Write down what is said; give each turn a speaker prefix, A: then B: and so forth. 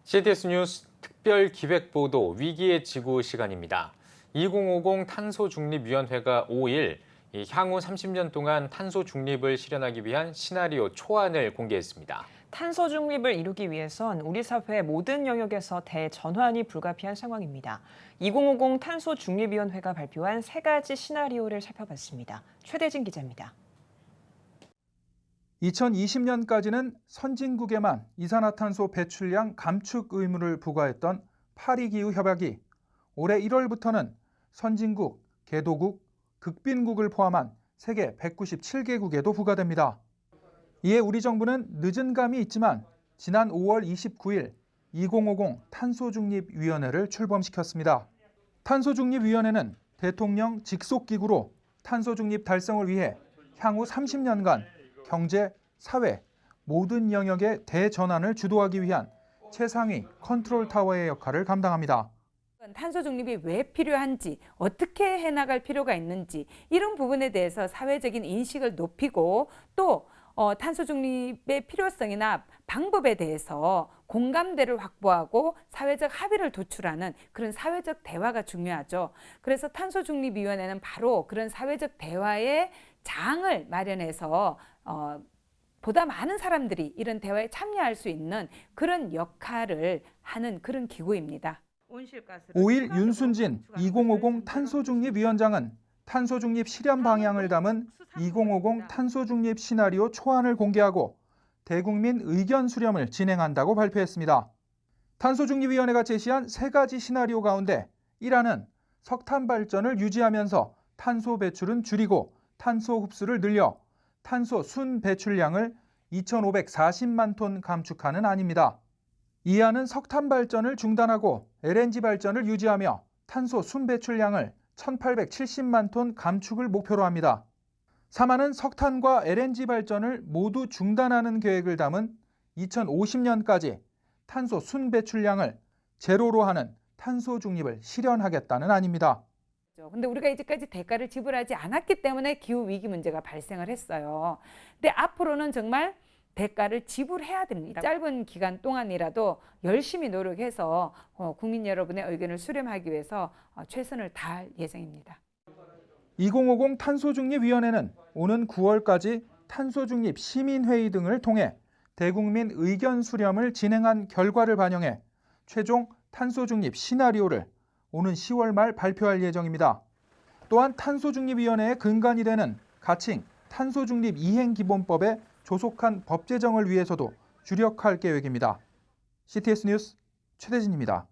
A: CTS 뉴스 특별 기획보도 위기의 지구 시간입니다. 2050 탄소중립위원회가 5일 향후 30년 동안 탄소 중립을 실현하기 위한 시나리오 초안을 공개했습니다.
B: 탄소 중립을 이루기 위해선 우리 사회의 모든 영역에서 대전환이 불가피한 상황입니다. 2050 탄소중립위원회가 발표한 3가지 시나리오를 살펴봤습니다. 최대진 기자입니다.
C: 2020년까지는 선진국에만 이산화탄소 배출량 감축 의무를 부과했던 파리기후협약이 올해 1월부터는 선진국, 개도국, 극빈국을 포함한 세계 197개국에도 부과됩니다. 이에 우리 정부는 늦은 감이 있지만 지난 5월 29일 2050 탄소중립위원회를 출범시켰습니다. 탄소중립위원회는 대통령 직속기구로 탄소중립 달성을 위해 향후 30년간 경제, 사회, 모든 영역의 대전환을 주도하기 위한 최상위 컨트롤 타워의 역할을 감당합니다.
D: 탄소 중립이 왜 필요한지, 어떻게 해나갈 필요가 있는지 이런 부분에 대해서 사회적인 인식을 높이고 또 탄소 중립의 필요성이나 방법에 대해서 공감대를 확보하고 사회적 합의를 도출하는 그런 사회적 대화가 중요하죠. 그래서 탄소중립위원회는 바로 그런 사회적 대화의 장을 마련해서 보다 많은 사람들이 이런 대화에 참여할 수 있는 그런 역할을 하는 그런 기구입니다.
C: 5일 윤순진 2050 탄소중립위원장은 탄소중립 실현 방향을 담은 2050 탄소중립 시나리오 초안을 공개하고 대국민 의견 수렴을 진행한다고 발표했습니다. 탄소중립위원회가 제시한 3가지 시나리오 가운데 1안은 석탄 발전을 유지하면서 탄소 배출은 줄이고 탄소 흡수를 늘려 탄소 순 배출량을 2,540만 톤 감축하는 안입니다. 2안은 석탄 발전을 중단하고 LNG 발전을 유지하며 탄소 순 배출량을 1,870만 톤 감축을 목표로 합니다. 3안은 석탄과 LNG 발전을 모두 중단하는 계획을 담은 2050년까지 탄소 순 배출량을 제로로 하는 탄소 중립을 실현하겠다는 안입니다.
D: 근데 우리가 이제까지 대가를 지불하지 않았기 때문에 기후 위기 문제가 발생을 했어요. 근데 앞으로는 정말 대가를 지불해야 됩니다. 짧은 기간 동안이라도 열심히 노력해서 국민 여러분의 의견을 수렴하기 위해서 최선을 다할 예정입니다.
C: 2050 탄소중립위원회는 오는 9월까지 탄소중립 시민회의 등을 통해 대국민 의견 수렴을 진행한 결과를 반영해 최종 탄소중립 시나리오를 오는 10월 말 발표할 예정입니다. 또한 탄소중립위원회의 근간이 되는 가칭 탄소중립 이행기본법에 조속한 법 제정을 위해서도 주력할 계획입니다. CTS 뉴스 최대진입니다.